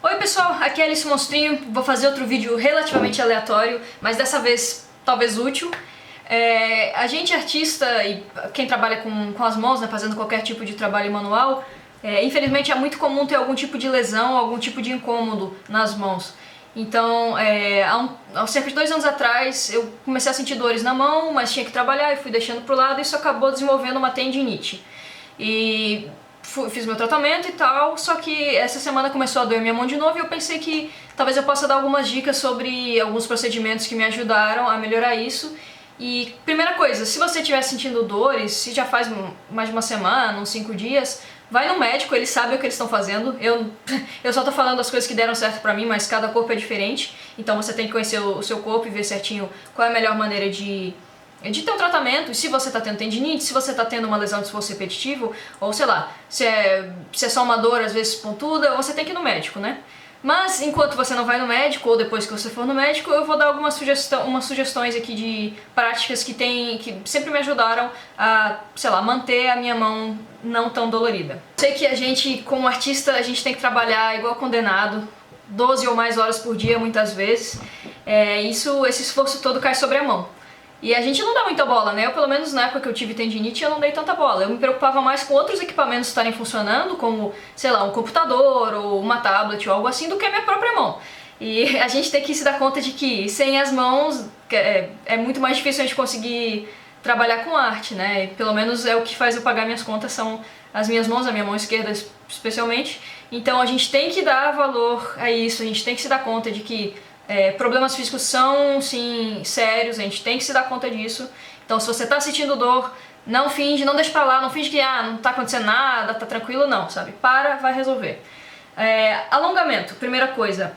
Oi pessoal, aqui é Alice Monstrinho, vou fazer outro vídeo relativamente aleatório, mas dessa vez talvez útil. A gente artista e quem trabalha com as mãos, né, fazendo qualquer tipo de trabalho manual, infelizmente é muito comum ter algum tipo de lesão, algum tipo de incômodo nas mãos. Então, há cerca de 2 anos atrás, eu comecei a sentir dores na mão, mas tinha que trabalhar e fui deixando pro lado e isso acabou desenvolvendo uma tendinite. E fiz meu tratamento e tal, só que essa semana começou a doer minha mão de novo e eu pensei que talvez eu possa dar algumas dicas sobre alguns procedimentos que me ajudaram a melhorar isso. E primeira coisa, se você estiver sentindo dores, se já faz mais de uma semana, uns 5 dias, vai no médico, eles sabem o que eles estão fazendo. Eu só tô falando as coisas que deram certo pra mim, mas cada corpo é diferente, então você tem que conhecer o seu corpo e ver certinho qual é a melhor maneira de ter um tratamento, e se você tá tendo tendinite, se você tá tendo uma lesão de esforço repetitivo, ou sei lá, se é só uma dor às vezes pontuda, você tem que ir no médico, né? Mas enquanto você não vai no médico, ou depois que você for no médico, eu vou dar umas sugestões aqui de práticas que sempre me ajudaram a, sei lá, manter a minha mão não tão dolorida. Sei que a gente, como artista, a gente tem que trabalhar igual condenado, 12 ou mais horas por dia, muitas vezes. Esse esforço todo cai sobre a mão. E a gente não dá muita bola, né? Eu, pelo menos na época que eu tive tendinite, eu não dei tanta bola. Eu me preocupava mais com outros equipamentos estarem funcionando, como, sei lá, um computador ou uma tablet ou algo assim, do que a minha própria mão. E a gente tem que se dar conta de que sem as mãos é muito mais difícil a gente conseguir trabalhar com arte, né? E pelo menos é o que faz eu pagar minhas contas, são as minhas mãos, a minha mão esquerda especialmente. Então a gente tem que dar valor a isso, a gente tem que se dar conta de que problemas físicos são, sim, sérios, a gente tem que se dar conta disso. Então se você tá sentindo dor, não finge, não deixa pra lá, não finge que não tá acontecendo nada, tá tranquilo, não, sabe? Vai resolver. Alongamento, primeira coisa.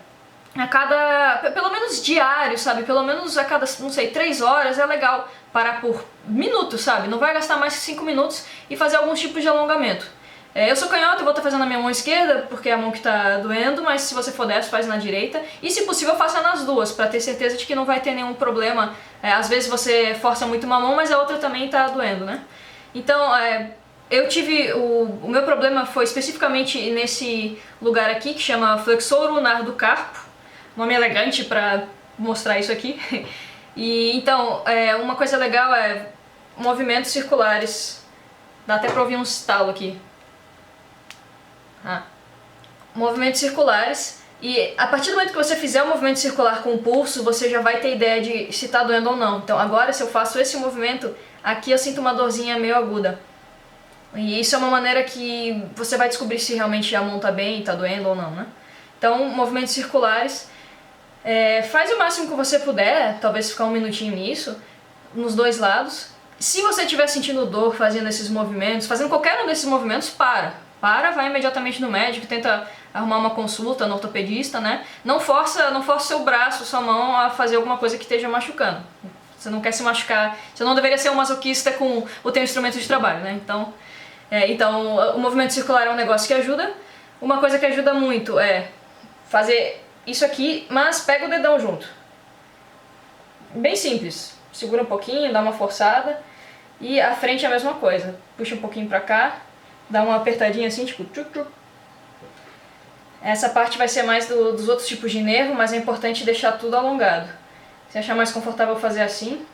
Pelo menos diário, sabe? Pelo menos a cada, não sei, 3 horas é legal parar por minutos, sabe? Não vai gastar mais que 5 minutos e fazer alguns tipos de alongamento. Eu sou canhota, eu vou estar fazendo na minha mão esquerda, porque é a mão que tá doendo, mas se você for destro, faz na direita. E se possível, faça nas duas, pra ter certeza de que não vai ter nenhum problema. Às vezes você força muito uma mão, mas a outra também tá doendo, né? Então, eu tive... O meu problema foi especificamente nesse lugar aqui, que chama flexor lunar do carpo. Nome elegante pra mostrar isso aqui. E então, uma coisa legal é movimentos circulares. Dá até pra ouvir um estalo aqui. Movimentos circulares, e a partir do momento que você fizer o movimento circular com o pulso, você já vai ter ideia de se tá doendo ou não. Então agora, se eu faço esse movimento, aqui eu sinto uma dorzinha meio aguda. E isso é uma maneira que você vai descobrir se realmente a mão tá bem, tá doendo ou não, né? Então, movimentos circulares, faz o máximo que você puder, talvez ficar 1 minutinho nisso, nos dois lados. Se você estiver sentindo dor fazendo esses movimentos, fazendo qualquer um desses movimentos, vai imediatamente no médico, tenta arrumar uma consulta no ortopedista, né? Não força seu braço, sua mão a fazer alguma coisa que esteja machucando. Você não quer se machucar, você não deveria ser um masoquista com o teu instrumento de trabalho, né? Então, o movimento circular é um negócio que ajuda. Uma coisa que ajuda muito é fazer isso aqui, mas pega o dedão junto. Bem simples. Segura um pouquinho, dá uma forçada. E a frente é a mesma coisa. Puxa um pouquinho pra cá. Dá uma apertadinha assim, tipo tchuc, tchuc. Essa parte vai ser mais dos outros tipos de nervo, mas é importante deixar tudo alongado. Se achar mais confortável fazer assim.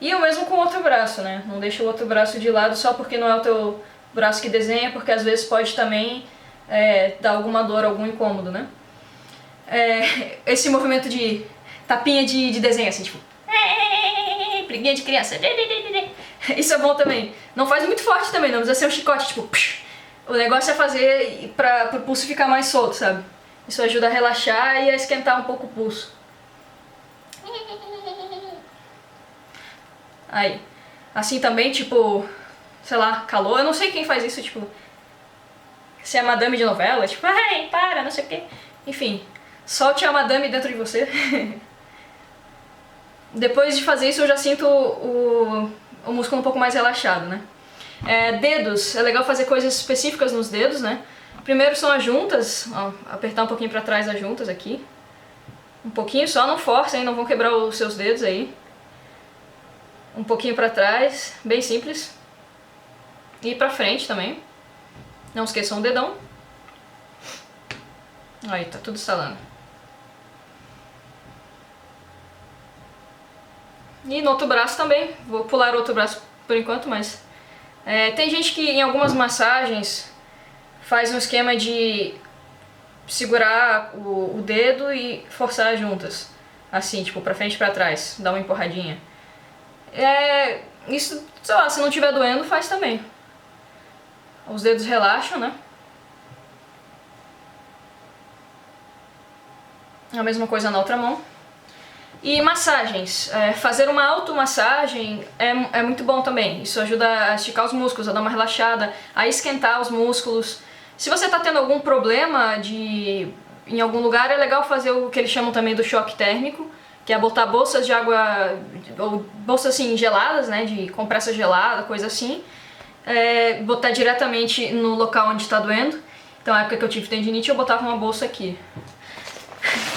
E o mesmo com o outro braço, né? Não deixa o outro braço de lado só porque não é o teu braço que desenha, porque às vezes pode também dar alguma dor, algum incômodo, né? Esse movimento de tapinha de desenho, assim, tipo... briguinha de criança. Isso é bom também. Não faz muito forte também, não precisa ser um chicote, tipo... O negócio é fazer para o pulso ficar mais solto, sabe? Isso ajuda a relaxar e a esquentar um pouco o pulso. Aí. Assim também, tipo... Sei lá, calor. Eu não sei quem faz isso, tipo... Se é madame de novela, tipo... Ai, para, não sei o quê. Enfim. Solte a madame dentro de você. Depois de fazer isso eu já sinto o músculo um pouco mais relaxado, né? Dedos, é legal fazer coisas específicas nos dedos, né? Primeiro são as juntas, ó, apertar um pouquinho pra trás as juntas aqui. Um pouquinho só, não forcem, não vão quebrar os seus dedos aí. Um pouquinho pra trás, bem simples. E pra frente também. Não esqueçam o dedão. Aí, tá tudo instalando. E no outro braço também, vou pular o outro braço por enquanto, mas... tem gente que em algumas massagens faz um esquema de segurar o dedo e forçar juntas. Assim, tipo, pra frente e pra trás, dar uma empurradinha. Isso, sei lá, se não tiver doendo, faz também. Os dedos relaxam, né? A mesma coisa na outra mão. E massagens. Fazer uma automassagem é muito bom também. Isso ajuda a esticar os músculos, a dar uma relaxada, a esquentar os músculos. Se você está tendo algum problema em algum lugar, é legal fazer o que eles chamam também do choque térmico, que é botar bolsas de água, ou bolsas assim geladas, né, de compressa gelada, coisa assim, botar diretamente no local onde está doendo. Então, na época que eu tive tendinite, eu botava uma bolsa aqui.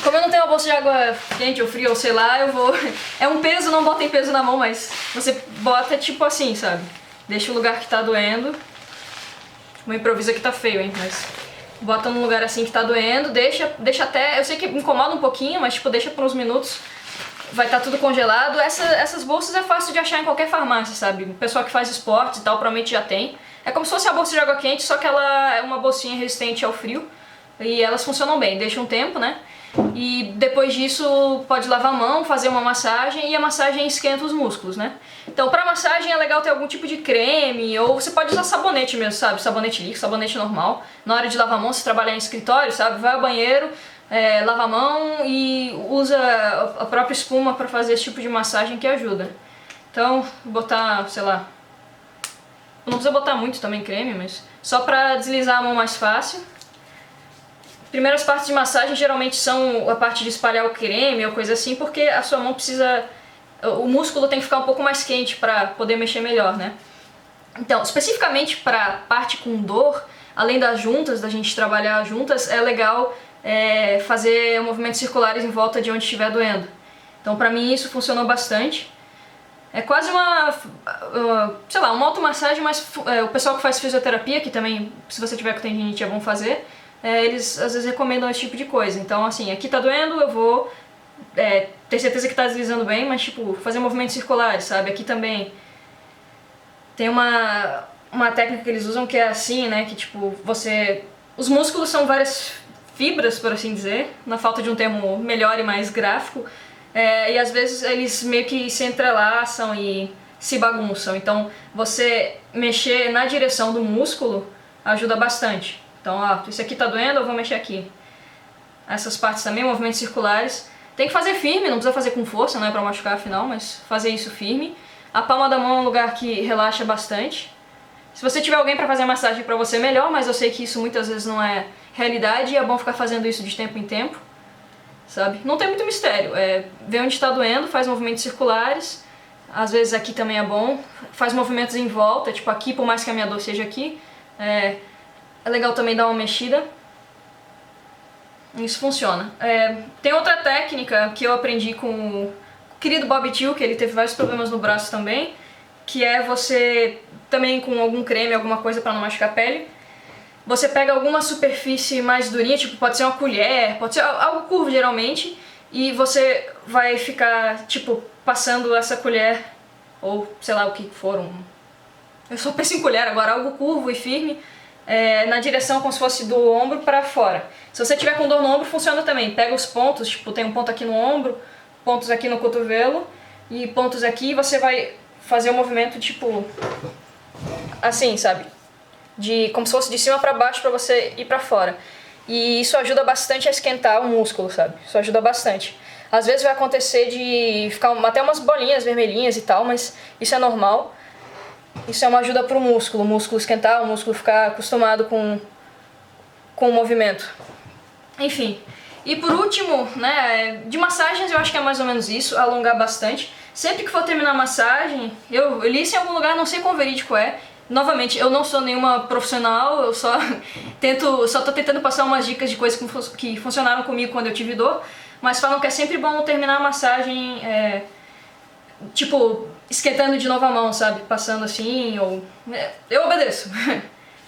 Como eu não tenho uma bolsa de água quente ou fria ou sei lá, eu vou... É um peso, não botem peso na mão, mas você bota tipo assim, sabe? Deixa o lugar que tá doendo. Uma improvisa que tá feio, hein? Mas bota num lugar assim que tá doendo, deixa até... Eu sei que incomoda um pouquinho, mas tipo, deixa por uns minutos. Vai estar tudo congelado. Essas bolsas é fácil de achar em qualquer farmácia, sabe? O pessoal que faz esportes e tal provavelmente já tem. É como se fosse a bolsa de água quente, só que ela é uma bolsinha resistente ao frio. E elas funcionam bem, deixa um tempo, né? E depois disso pode lavar a mão, fazer uma massagem e a massagem esquenta os músculos, né? Então pra massagem é legal ter algum tipo de creme ou você pode usar sabonete mesmo, sabe? Sabonete líquido, sabonete normal. Na hora de lavar a mão, se trabalhar em escritório, sabe? Vai ao banheiro, lava a mão e usa a própria espuma pra fazer esse tipo de massagem que ajuda. Então, botar, sei lá... Não precisa botar muito também creme, mas só pra deslizar a mão mais fácil. Primeiras partes de massagem geralmente são a parte de espalhar o creme ou coisa assim, porque a sua mão precisa... O músculo tem que ficar um pouco mais quente para poder mexer melhor, né? Então, especificamente para parte com dor, além das juntas, da gente trabalhar juntas, é legal fazer movimentos circulares em volta de onde estiver doendo. Então, pra mim isso funcionou bastante. É quase sei lá, uma automassagem, mas o pessoal que faz fisioterapia, que também, se você tiver com tendinite, é bom fazer, eles às vezes recomendam esse tipo de coisa. Então, assim, aqui tá doendo, eu vou ter certeza que tá deslizando bem, mas, tipo, fazer movimentos circulares, sabe? Aqui também tem uma técnica que eles usam que é assim, né? Que, tipo, os músculos são várias fibras, por assim dizer, na falta de um termo melhor e mais gráfico, e às vezes eles meio que se entrelaçam e se bagunçam. Então, você mexer na direção do músculo ajuda bastante. Então, ó, esse aqui tá doendo, eu vou mexer aqui. Essas partes também, movimentos circulares. Tem que fazer firme, não precisa fazer com força, não é pra machucar afinal, mas fazer isso firme. A palma da mão é um lugar que relaxa bastante. Se você tiver alguém pra fazer massagem pra você, melhor, mas eu sei que isso muitas vezes não é realidade e é bom ficar fazendo isso de tempo em tempo, sabe? Não tem muito mistério, vê onde tá doendo, faz movimentos circulares, às vezes aqui também é bom, faz movimentos em volta, tipo aqui, por mais que a minha dor seja aqui, é legal também dar uma mexida. Isso funciona. Tem outra técnica que eu aprendi com o querido Bob Thiel, que ele teve vários problemas no braço também, que é você, também com algum creme, alguma coisa pra não machucar a pele, você pega alguma superfície mais durinha, tipo pode ser uma colher, pode ser algo curvo geralmente, e você vai ficar, tipo, passando essa colher, ou sei lá o que for, eu só penso em colher agora, algo curvo e firme, na direção como se fosse do ombro para fora. Se você tiver com dor no ombro, funciona também. Pega os pontos, tipo, tem um ponto aqui no ombro, pontos aqui no cotovelo e pontos aqui, e você vai fazer um movimento tipo assim, sabe? Como se fosse de cima para baixo para você ir para fora. E isso ajuda bastante a esquentar o músculo, sabe? Isso ajuda bastante. Às vezes vai acontecer de ficar até umas bolinhas vermelhinhas e tal, mas isso é normal. Isso é uma ajuda pro músculo, o músculo esquentar, o músculo ficar acostumado com o movimento. Enfim. E por último, né, de massagens eu acho que é mais ou menos isso, alongar bastante. Sempre que for terminar a massagem, eu li isso em algum lugar, não sei quão verídico é. Novamente, eu não sou nenhuma profissional, eu só tô tentando passar umas dicas de coisas que funcionaram comigo quando eu tive dor, mas falam que é sempre bom terminar a massagem, tipo, esquentando de novo a mão, sabe? Passando assim, ou... eu obedeço.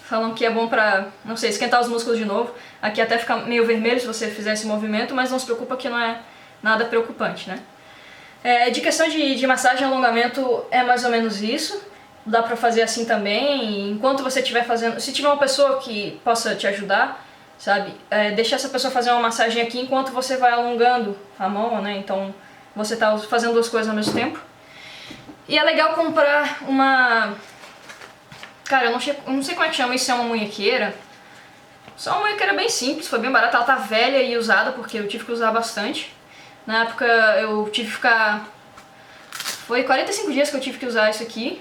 Falam que é bom pra, não sei, esquentar os músculos de novo. Aqui até fica meio vermelho se você fizer esse movimento, mas não se preocupa que não é nada preocupante, né? De questão de massagem e alongamento é mais ou menos isso. Dá pra fazer assim também, enquanto você estiver fazendo... Se tiver uma pessoa que possa te ajudar, sabe? Deixa essa pessoa fazer uma massagem aqui enquanto você vai alongando a mão, né? Então você tá fazendo duas coisas ao mesmo tempo. E é legal comprar uma... Cara, eu não sei como é que chama isso, é uma munhequeira. Só uma munhequeira bem simples, foi bem barata, ela tá velha e usada porque eu tive que usar bastante. Na época eu tive que ficar... Foi 45 dias que eu tive que usar isso aqui.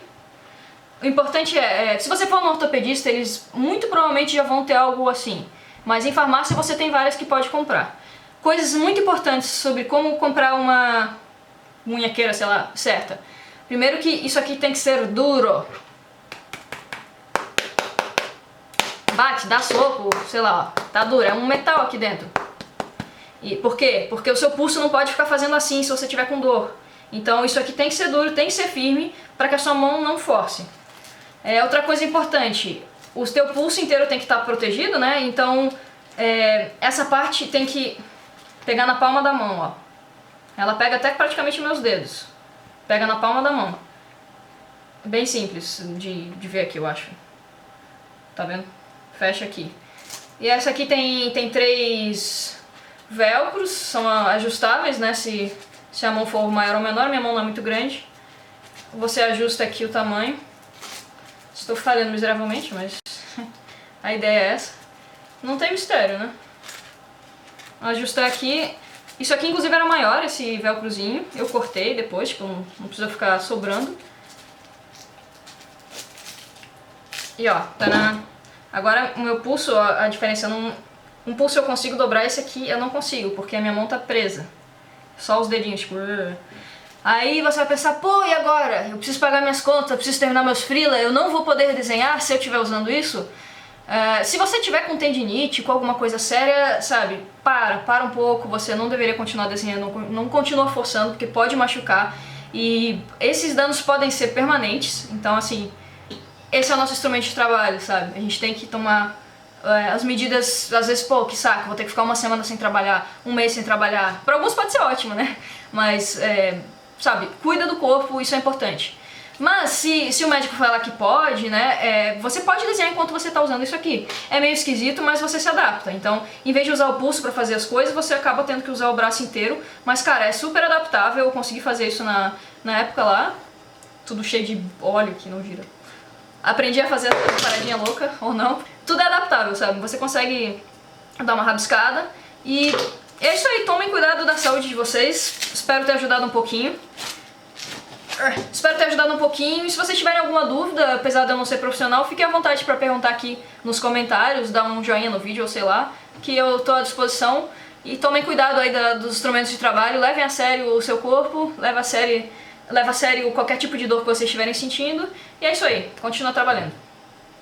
O importante se você for no ortopedista, eles muito provavelmente já vão ter algo assim. Mas em farmácia você tem várias que pode comprar. Coisas muito importantes sobre como comprar uma munhequeira, sei lá, certa. Primeiro que isso aqui tem que ser duro. Bate, dá soco, sei lá, ó, tá duro, é um metal aqui dentro. E por quê? Porque o seu pulso não pode ficar fazendo assim se você tiver com dor. Então isso aqui tem que ser duro, tem que ser firme, para que a sua mão não force. Outra coisa importante, o teu pulso inteiro tem que estar protegido, né? Então essa parte tem que pegar na palma da mão, ó. Ela pega até praticamente meus dedos. Pega na palma da mão. Bem simples de ver aqui, eu acho. Tá vendo? Fecha aqui. E essa aqui tem 3 velcros, são ajustáveis, né? Se a mão for maior ou menor, minha mão não é muito grande. Você ajusta aqui o tamanho. Estou falhando miseravelmente, mas a ideia é essa. Não tem mistério, né? Ajustar aqui. Isso aqui inclusive era maior, esse velcrozinho. Eu cortei depois, tipo, não precisa ficar sobrando. E ó, tadã! Agora o meu pulso, a diferença, um pulso eu consigo dobrar, esse aqui eu não consigo, porque a minha mão tá presa. Só os dedinhos, tipo... Aí você vai pensar, pô, e agora? Eu preciso pagar minhas contas, eu preciso terminar meus freela, eu não vou poder desenhar se eu estiver usando isso? Se você tiver com tendinite, com alguma coisa séria, sabe, para um pouco, você não deveria continuar desenhando, não continua forçando, porque pode machucar. E esses danos podem ser permanentes, então assim... Esse é o nosso instrumento de trabalho, sabe? A gente tem que tomar as medidas, às vezes, pô, que saco, vou ter que ficar uma semana sem trabalhar, um mês sem trabalhar. Para alguns pode ser ótimo, né? Mas, sabe, cuida do corpo, isso é importante. Mas se o médico falar que pode, né, você pode desenhar enquanto você está usando isso aqui. É meio esquisito, mas você se adapta. Então, em vez de usar o pulso para fazer as coisas, você acaba tendo que usar o braço inteiro. Mas, cara, é super adaptável, eu consegui fazer isso na época lá. Tudo cheio de óleo que não gira. Aprendi a fazer essa paradinha louca, ou não. Tudo é adaptável, sabe? Você consegue dar uma rabiscada. E é isso aí, tomem cuidado da saúde de vocês. Espero ter ajudado um pouquinho. E se vocês tiverem alguma dúvida, apesar de eu não ser profissional, fiquem à vontade para perguntar aqui nos comentários, dar um joinha no vídeo ou sei lá, que eu tô à disposição. E tomem cuidado aí dos instrumentos de trabalho, levem a sério o seu corpo, leva a sério qualquer tipo de dor que vocês estiverem sentindo. E é isso aí, continua trabalhando.